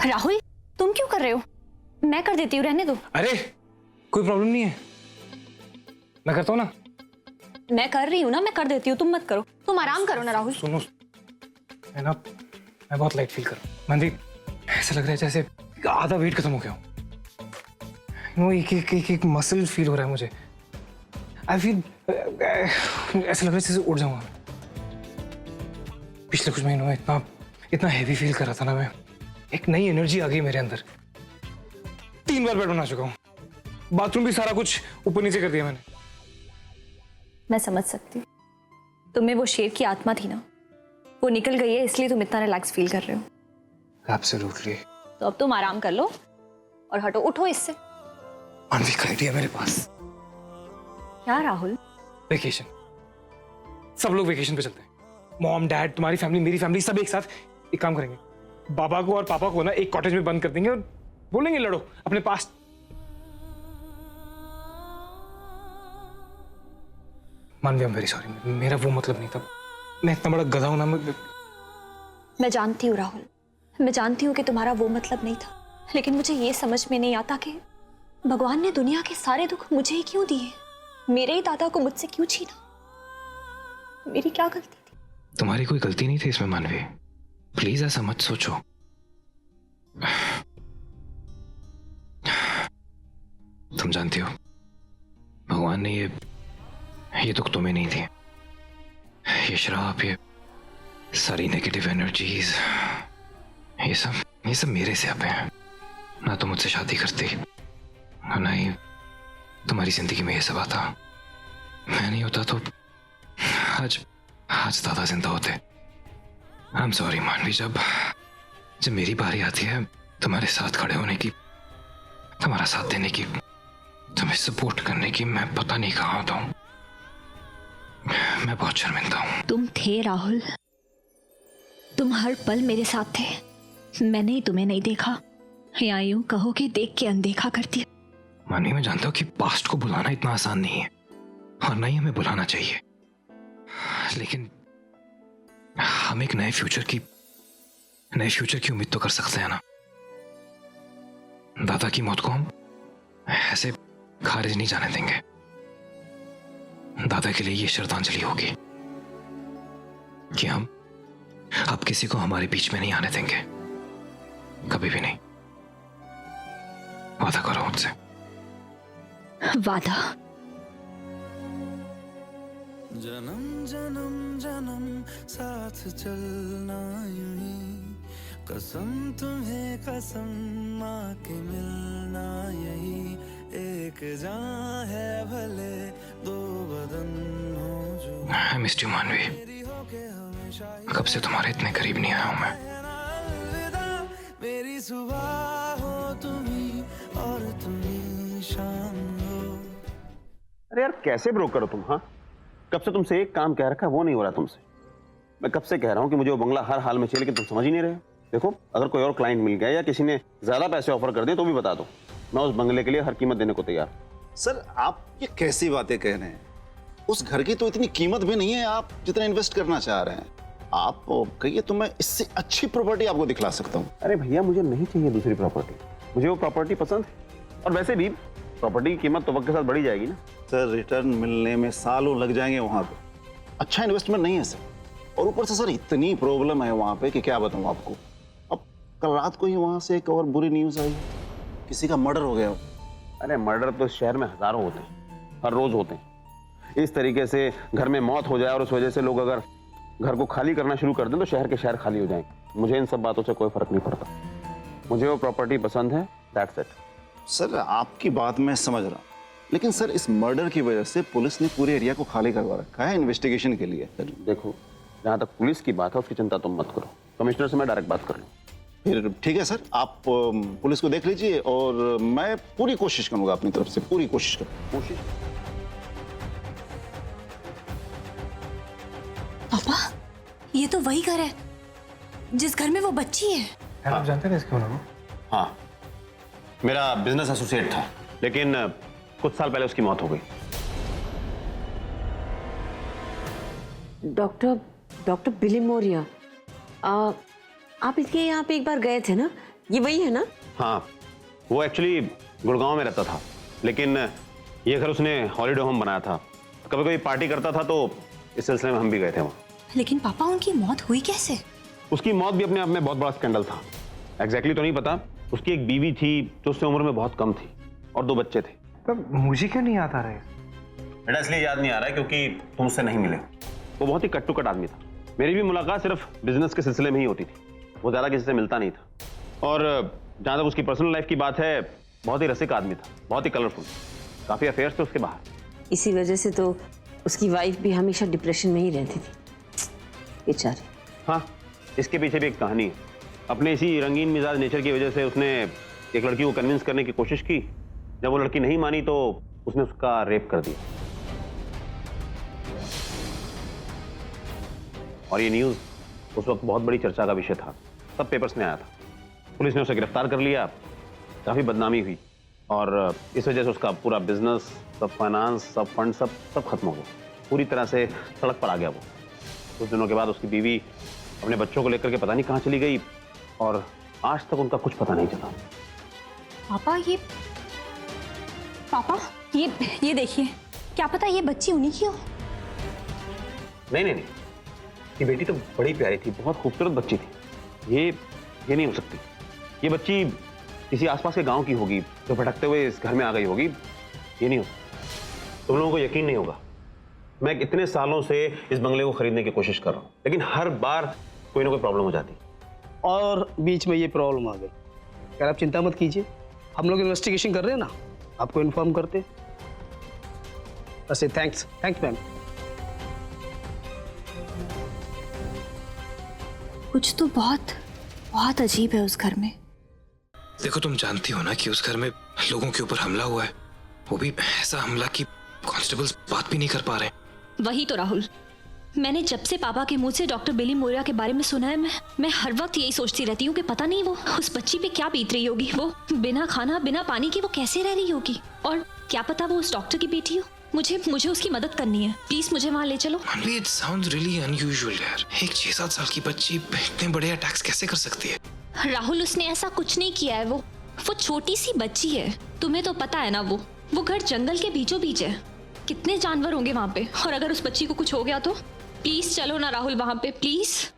राहुल, तुम क्यों कर रहे हो? मैं कर देती हूँ, रहने दो। अरे कोई प्रॉब्लम नहीं है, मैं करता हूँ ना। मैं कर रही हूँ ना, मैं कर देती हूँ, तुम मत करो। तुम आराम करो ना राहुल। सुनो, मैं बहुत लाइट फील कर रहा हूँ। मनवी, ऐसा लग रहा है जैसे आधा वेट खत्म हो गया हूँ। एक मसल फील हो रहा है मुझे। आई फील ऐसा लग रहा है जैसे उड़ जाऊंगा। पिछले कुछ महीनों में इतना हैवी फील कर रहा था ना मैं। एक नई एनर्जी आ गई मेरे अंदर। 3 बार बेड बना चुका हूँ, बाथरूम भी सारा कुछ ऊपर नीचे कर दिया मैंने। मैं समझ सकती हूँ, तुम्हें वो शेर की आत्मा थी ना, वो निकल गई है, इसलिए तुम इतना रिलैक्स फील कर रहे हो। एब्सोल्युटली। तो अब तुम आराम कर लो और हटो, उठो इससे। मानवी का आइडिया मेरे पास। क्या राहुल? वेकेशन। सब लोग वेकेशन पे चलते हैं। मॉम, डैड, तुम्हारी फैमिली, मेरी फैमिली, सब एक साथ एक काम करेंगे। बाबा को और पापा को ना एक कॉटेज में बंद कर देंगे और बोलेंगे लड़ो अपने पास। मानवी, आई एम वेरी सॉरी, मेरा वो मतलब नहीं था। मैं इतना बड़ा गधा हूं ना। मैं जानती हूँ राहुल, मैं जानती हूँ कि तुम्हारा वो मतलब नहीं था, लेकिन मुझे ये समझ में नहीं आता कि भगवान ने दुनिया के सारे दुख मुझे ही क्यों दिए? मेरे ही दादा को मुझसे क्यों छीना? मेरी क्या गलती थी? तुम्हारी कोई गलती नहीं थी इसमें मानवी, प्लीज ऐसा मत सोचो। तुम जानती हो भगवान ने ये दुख तुम्हें नहीं दिए। ये श्राप, ये सारी नेगेटिव एनर्जीज, ये सब मेरे से आप हैं। ना तो मुझसे शादी करती, ना ही तुम्हारी जिंदगी में ये सब आता। मैं नहीं होता तो आज दादा जिंदा होते। आई एम सॉरी मानवी, जब मेरी बारी आती है तुम्हारे साथ खड़े होने की, तुम्हारा साथ देने की, तुम्हें सपोर्ट करने की, मैं पता नहीं कहाँ होता हूँ। मैं बहुत शर्मिंदा हूँ। तुम थे राहुल, तुम हर पल मेरे साथ थे। मैंने ही तुम्हें नहीं देखा, या यूं कहो कि देख के अनदेखा कर दिया। मानवी, मैं जानता हूँ कि पास्ट को भुलाना इतना आसान नहीं है और ना ही हमें भुलाना चाहिए, लेकिन हम एक नए फ्यूचर की उम्मीद तो कर सकते हैं ना। दादा की मौत को हम ऐसे खारिज नहीं जाने देंगे। दादा के लिए ये श्रद्धांजलि होगी कि हम अब किसी को हमारे बीच में नहीं आने देंगे, कभी भी नहीं। वादा करो मुझसे। वादा। जन्म जन्म जन्म साथ चलना यूं ही, कसम तुम्हें कसम, माँ के मिलना यही, एक जान है भले दो बदन हो जो। I missed you, मानवी। कब से तुम्हारे इतने करीब नहीं आया हूं मैं। मेरी सुबह हो तुम्ही और तुम्ही शाम हो। अरे यार, कैसे ब्रोकर हो तुम? हाँ, कब से तुमसे एक काम कह रखा है, वो नहीं हो रहा तुमसे। मैं कब से कह रहा हूँ कि मुझे वो बंगला हर हाल में चाहिए, लेकिन तुम समझ ही नहीं रहे हो। देखो, अगर कोई और क्लाइंट मिल गया या किसी ने ज्यादा पैसे ऑफर कर दिए तो भी बता दो, मैं उस बंगले के लिए हर कीमत देने को तैयार। सर, आप ये कैसी बातें कह रहे हैं? उस घर की तो इतनी कीमत भी नहीं है आप जितना इन्वेस्ट करना चाह रहे हैं। आप कहिए तो मैं इससे अच्छी प्रॉपर्टी आपको दिखला सकता हूँ। अरे भैया, मुझे नहीं चाहिए दूसरी प्रॉपर्टी, मुझे वो प्रॉपर्टी पसंद है। और वैसे भी प्रॉपर्टी की कीमत तो वक्त के साथ बढ़ी जाएगी ना। सर, रिटर्न मिलने में सालों लग जाएंगे वहां पे। अच्छा इन्वेस्टमेंट नहीं है सर। और ऊपर से सर इतनी प्रॉब्लम है वहां पे कि क्या बताऊं आपको। अब कल रात को ही वहां से एक और बुरी न्यूज आई, किसी का मर्डर हो गया। अरे मर्डर तो शहर में हजारों होते हैं, हर रोज होते हैं। इस तरीके से घर में मौत हो जाए और उस वजह से लोग अगर घर को खाली करना शुरू कर दें तो शहर के शहर खाली हो जाएंगे। मुझे इन सब बातों से कोई फर्क नहीं पड़ता, मुझे वो प्रॉपर्टी पसंद है, दैट्स इट। सर, आपकी बात मैं समझ रहा हूँ, लेकिन सर इस मर्डर की वजह से पुलिस ने पूरे एरिया को खाली करवा रखा है इन्वेस्टिगेशन के लिए। देखो, जहाँ तक पुलिस की बात है उसकी चिंता तुम मत करो, कमिश्नर से मैं डायरेक्ट बात कर लूँ। फिर ठीक है सर, आप पुलिस को देख लीजिए और मैं पूरी कोशिश करूंगा अपनी तरफ से, पूरी कोशिश करूंगा। पापा, ये तो वही घर है जिस घर में वो बच्ची है। आप जानते थे क्यों ना वो? हाँ, मेरा बिजनेस एसोसिएट था, लेकिन कुछ साल पहले उसकी मौत हो गई। डॉक्टर बिली मोरिया, आप इसके यहाँ पे एक बार गए थे ना? ये वही है ना? हाँ, वो एक्चुअली गुड़गांव में रहता था, लेकिन ये घर उसने हॉलीडे होम बनाया था। कभी कभी पार्टी करता था, तो इस सिलसिले में हम भी गए थे वहाँ। लेकिन पापा, उनकी मौत हुई कैसे? उसकी मौत भी अपने आप में बहुत बड़ा स्कैंडल था। एग्जैक्टली तो नहीं पता। उसकी एक बीवी थी जो उससे उम्र में बहुत कम थी, और 2 बच्चे थे। पर मुझे क्यों नहीं याद आ रहा है? बेटा इसलिए याद नहीं आ रहा है क्योंकि तुम उससे नहीं मिले। वो बहुत ही कट टू कट आदमी था। मेरी भी मुलाकात सिर्फ बिजनेस के सिलसिले में ही होती थी, वो ज़्यादा किसी से मिलता नहीं था। और जहाँ तक उसकी पर्सनल लाइफ की बात है, बहुत ही रसिक आदमी था, बहुत ही कलरफुल, काफ़ी अफेयर्स थे उसके बाहर। इसी वजह से तो उसकी वाइफ भी हमेशा डिप्रेशन में ही रहती थी, बेचारी। हाँ, इसके पीछे भी एक कहानी है। अपने इसी रंगीन मिजाज नेचर की वजह से उसने एक लड़की को कन्विंस करने की कोशिश की। जब वो लड़की नहीं मानी तो उसने उसका रेप कर दिया। और ये न्यूज़ उस वक्त बहुत बड़ी चर्चा का विषय था, सब पेपर्स में आया था। पुलिस ने उसे गिरफ्तार कर लिया, काफ़ी बदनामी हुई, और इस वजह से उसका पूरा बिजनेस, सब फाइनेंस, सब फंड, सब खत्म हो गया। पूरी तरह से सड़क पर आ गया वो। कुछ दिनों के बाद उसकी बीवी अपने बच्चों को लेकर के पता नहीं कहाँ चली गई, और आज तक उनका कुछ पता नहीं चला। पापा, ये देखिए, क्या पता ये बच्ची उन्हीं की हो। नहीं, ये बेटी तो बड़ी प्यारी थी, बहुत खूबसूरत बच्ची थी। ये नहीं हो सकती। ये बच्ची किसी आसपास के गांव की होगी, जो भटकते हुए इस घर में आ गई होगी। ये नहीं हो सकता। तुम लोगों को यकीन नहीं होगा, मैं इतने सालों से इस बंगले को खरीदने की कोशिश कर रहा हूँ, लेकिन हर बार कोई ना कोई प्रॉब्लम हो जाती। और बीच में ये प्रॉब्लम आ गई। यार आप चिंता मत कीजिए, हम लोग इन्वेस्टिगेशन कर रहे हैं ना, आपको इन्फॉर्म करते। वैसे थैंक्स मैम। कुछ तो बहुत अजीब है उस घर में। देखो, तुम जानती हो ना कि उस घर में लोगों के ऊपर हमला हुआ है, वो भी ऐसा हमला कि कांस्टेबल्स बात भी नहीं कर पा रहे। वही तो राहुल, मैंने जब से पापा के मुंह से डॉक्टर बिली मोरिया के बारे में सुना है, मैं हर वक्त यही सोचती रहती हूँ कि पता नहीं वो उस बच्ची पे क्या बीत रही होगी। वो बिना खाना बिना पानी के वो कैसे रह रही होगी, और क्या पता वो उस डॉक्टर की बेटी हो। मुझे उसकी मदद करनी है, प्लीज मुझे वहाँ ले चलो। It sounds really unusual यार। एक 6-7 साल की बच्ची इतने बड़े अटैक्स कैसे कर सकती है? राहुल, उसने ऐसा कुछ नहीं किया है। वो छोटी सी बच्ची है, तुम्हें तो पता है ना। वो घर जंगल के बीचों बीच है, कितने जानवर होंगे वहां पे, और अगर उस बच्ची को कुछ हो गया तो? प्लीज चलो ना राहुल वहां पे, प्लीज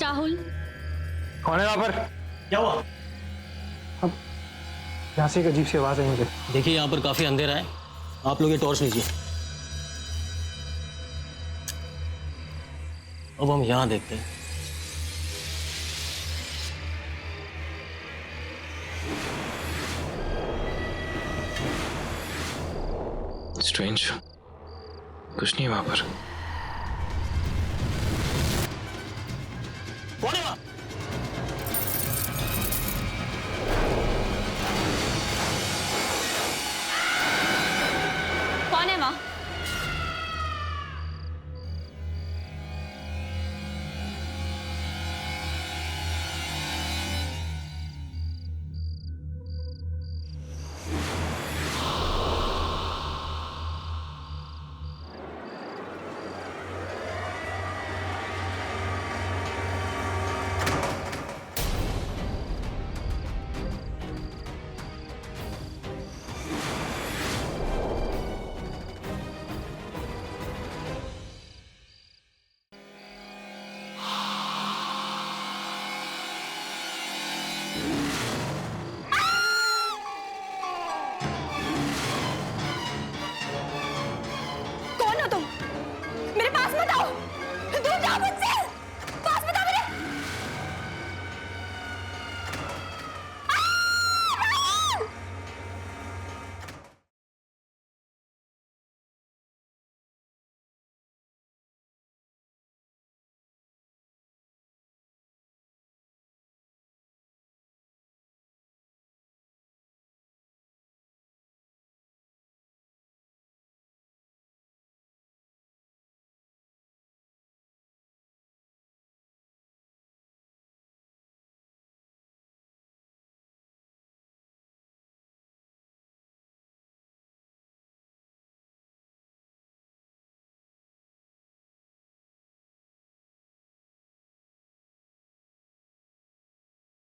राहुल। कौन है वहां पर? क्या हुआ? अब यहाँ से एक अजीब सी आवाज आई मुझे। देखिए, यहाँ पर काफी अंधेरा है, आप लोग ये टॉर्च लीजिए। अब हम यहाँ देखते हैं। स्ट्रेंज, कुछ नहीं है वहां पर।